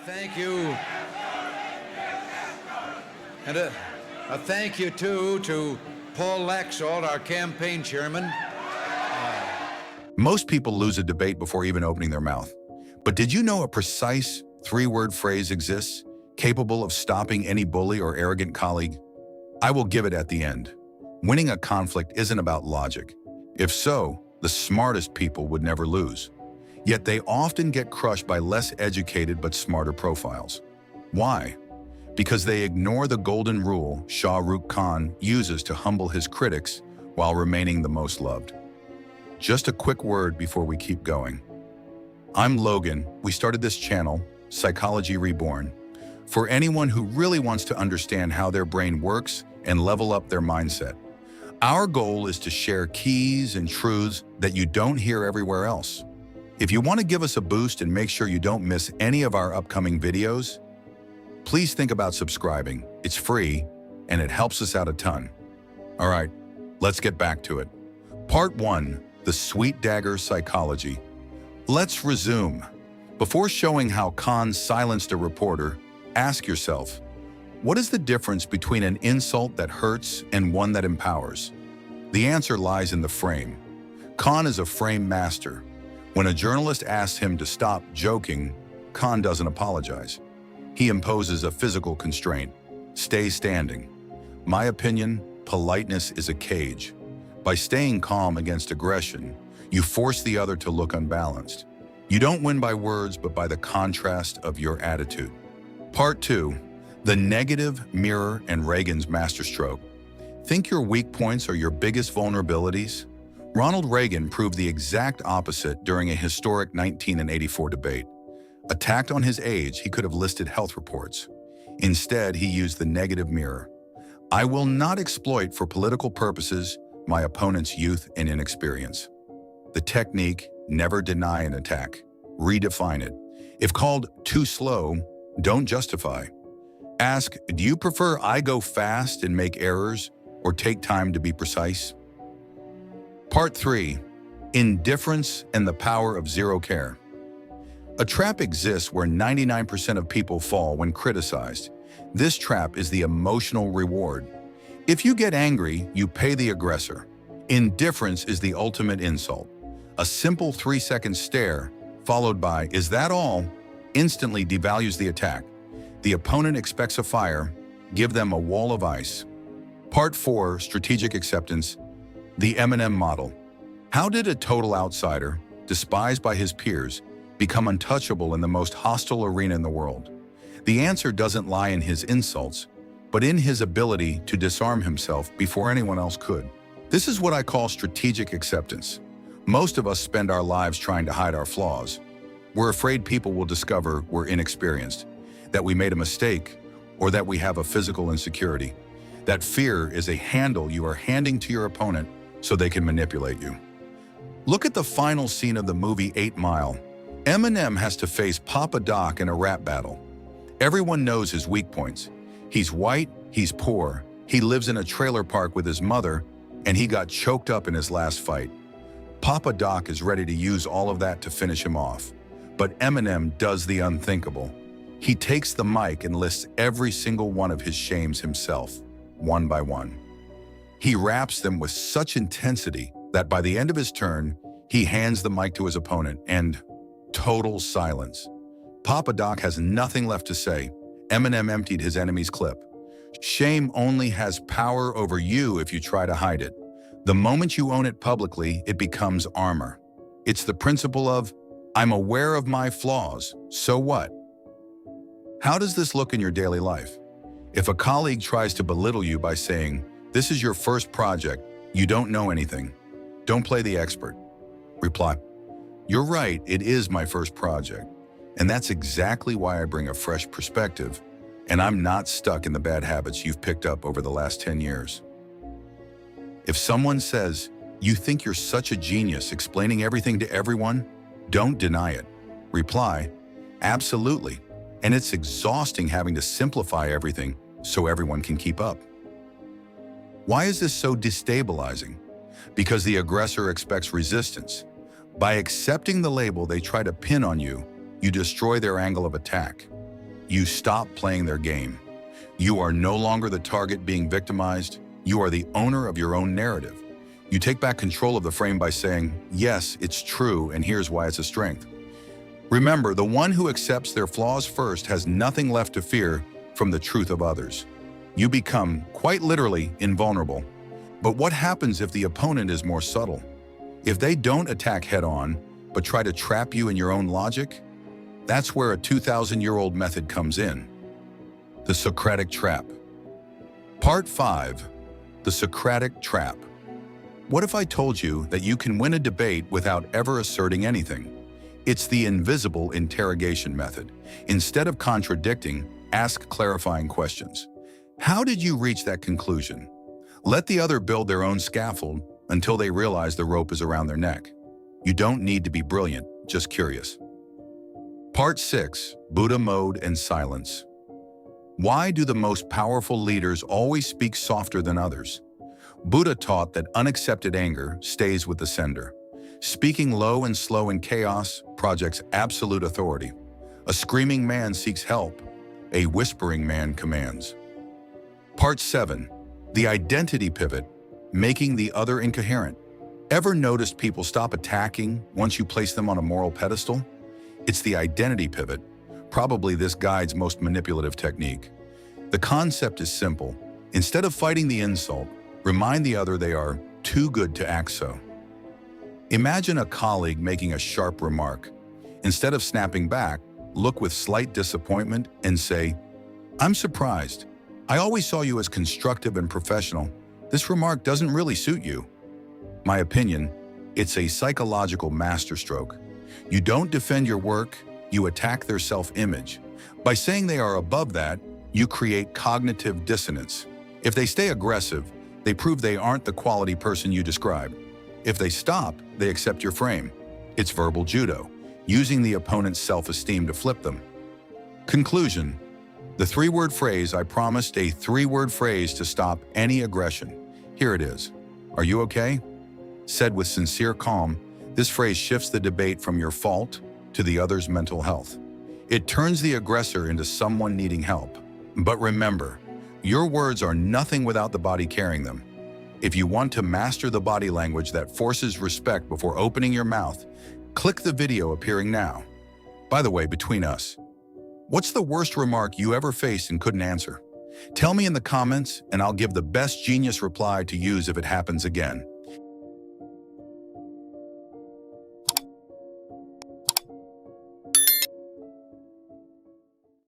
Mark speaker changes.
Speaker 1: thank you. And a thank you, too, to Paul Laxalt, our campaign chairman.
Speaker 2: Most people lose a debate before even opening their mouth. But did you know a precise three-word phrase exists capable of stopping any bully or arrogant colleague? I will give it at the end. Winning a conflict isn't about logic. If so, the smartest people would never lose. Yet they often get crushed by less educated but smarter profiles. Why? Because they ignore the golden rule Shah Rukh Khan uses to humble his critics while remaining the most loved. Just a quick word before we keep going. I'm Logan. We started this channel, Psychology Reborn, for anyone who really wants to understand how their brain works and level up their mindset. Our goal is to share keys and truths that you don't hear everywhere else. If you want to give us a boost and make sure you don't miss any of our upcoming videos, please think about subscribing. It's free and it helps us out a ton. All right, let's get back to it. Part 1, the sweet dagger psychology. Let's resume. Before showing how Khan silenced a reporter, ask yourself, what is the difference between an insult that hurts and one that empowers? The answer lies in the frame. Khan is a frame master. When a journalist asks him to stop joking, Khan doesn't apologize. He imposes a physical constraint. Stay standing. My opinion, politeness is a cage. By staying calm against aggression, you force the other to look unbalanced. You don't win by words, but by the contrast of your attitude. Part 2, the negative mirror and Reagan's masterstroke. Think your weak points are your biggest vulnerabilities? Ronald Reagan proved the exact opposite during a historic 1984 debate. Attacked on his age, he could have listed health reports. Instead, he used the negative mirror. I will not exploit for political purposes my opponent's youth and inexperience. The technique, never deny an attack. Redefine it. If called too slow, don't justify. Ask, do you prefer I go fast and make errors or take time to be precise? Part 3, indifference and the power of zero care. A trap exists where 99% of people fall when criticized. This trap is the emotional reward. If you get angry, you pay the aggressor. Indifference is the ultimate insult. A simple 3-second stare, followed by, is that all, instantly devalues the attack. The opponent expects a fire, give them a wall of ice. Part 4, strategic acceptance, the Eminem model. How did a total outsider, despised by his peers, become untouchable in the most hostile arena in the world? The answer doesn't lie in his insults, but in his ability to disarm himself before anyone else could. This is what I call strategic acceptance. Most of us spend our lives trying to hide our flaws. We're afraid people will discover we're inexperienced, that we made a mistake, or that we have a physical insecurity. That fear is a handle you are handing to your opponent so they can manipulate you. Look at the final scene of the movie 8 Mile. Eminem has to face Papa Doc in a rap battle. Everyone knows his weak points. He's white, he's poor, he lives in a trailer park with his mother, and he got choked up in his last fight. Papa Doc is ready to use all of that to finish him off. But Eminem does the unthinkable. He takes the mic and lists every single one of his shames himself, one by one. He raps them with such intensity that by the end of his turn, he hands the mic to his opponent and total silence. Papa Doc has nothing left to say. Eminem emptied his enemy's clip. Shame only has power over you if you try to hide it. The moment you own it publicly, it becomes armor. It's the principle of, I'm aware of my flaws, so what? How does this look in your daily life? If a colleague tries to belittle you by saying, this is your first project, you don't know anything, don't play the expert. Reply, you're right, it is my first project. And that's exactly why I bring a fresh perspective, and I'm not stuck in the bad habits you've picked up over the last 10 years. If someone says, you think you're such a genius explaining everything to everyone, don't deny it. Reply, absolutely. And it's exhausting having to simplify everything so everyone can keep up. Why is this so destabilizing? Because the aggressor expects resistance. By accepting the label they try to pin on you, you destroy their angle of attack. you stop playing their game. You are no longer the target being victimized. You are the owner of your own narrative. You take back control of the frame by saying, yes, it's true, and here's why it's a strength. Remember, the one who accepts their flaws first has nothing left to fear from the truth of others. You become, quite literally, invulnerable. But what happens if the opponent is more subtle? If they don't attack head-on, but try to trap you in your own logic? That's where a 2,000-year-old method comes in. The Socratic Trap. Part 5. The Socratic Trap. What if I told you that you can win a debate without ever asserting anything? It's the invisible interrogation method. Instead of contradicting, ask clarifying questions. How did you reach that conclusion? Let the other build their own scaffold until they realize the rope is around their neck. You don't need to be brilliant, just curious. Part 6. Buddha Mode and Silence. Why do the most powerful leaders always speak softer than others? Buddha taught that unaccepted anger stays with the sender. Speaking low and slow in chaos projects absolute authority. A screaming man seeks help. A whispering man commands. Part 7. The Identity Pivot, Making the Other Incoherent. Ever noticed people stop attacking once you place them on a moral pedestal? It's the identity pivot, probably this guide's most manipulative technique. The concept is simple. Instead of fighting the insult, remind the other they are too good to act so. Imagine a colleague making a sharp remark. Instead of snapping back, look with slight disappointment and say, "I'm surprised. I always saw you as constructive and professional. This remark doesn't really suit you." My opinion, it's a psychological masterstroke. You don't defend your work, you attack their self-image. By saying they are above that, you create cognitive dissonance. If they stay aggressive, they prove they aren't the quality person you described. If they stop, they accept your frame. It's verbal judo, using the opponent's self-esteem to flip them. Conclusion. The three-word phrase I promised, a three-word phrase to stop any aggression. Here it is. Are you okay? Said with sincere calm, this phrase shifts the debate from your fault to the other's mental health. It turns the aggressor into someone needing help. But remember, your words are nothing without the body carrying them. If you want to master the body language that forces respect before opening your mouth, click the video appearing now. By the way, between us, what's the worst remark you ever faced and couldn't answer? Tell me in the comments, and I'll give the best genius reply to use if it happens again.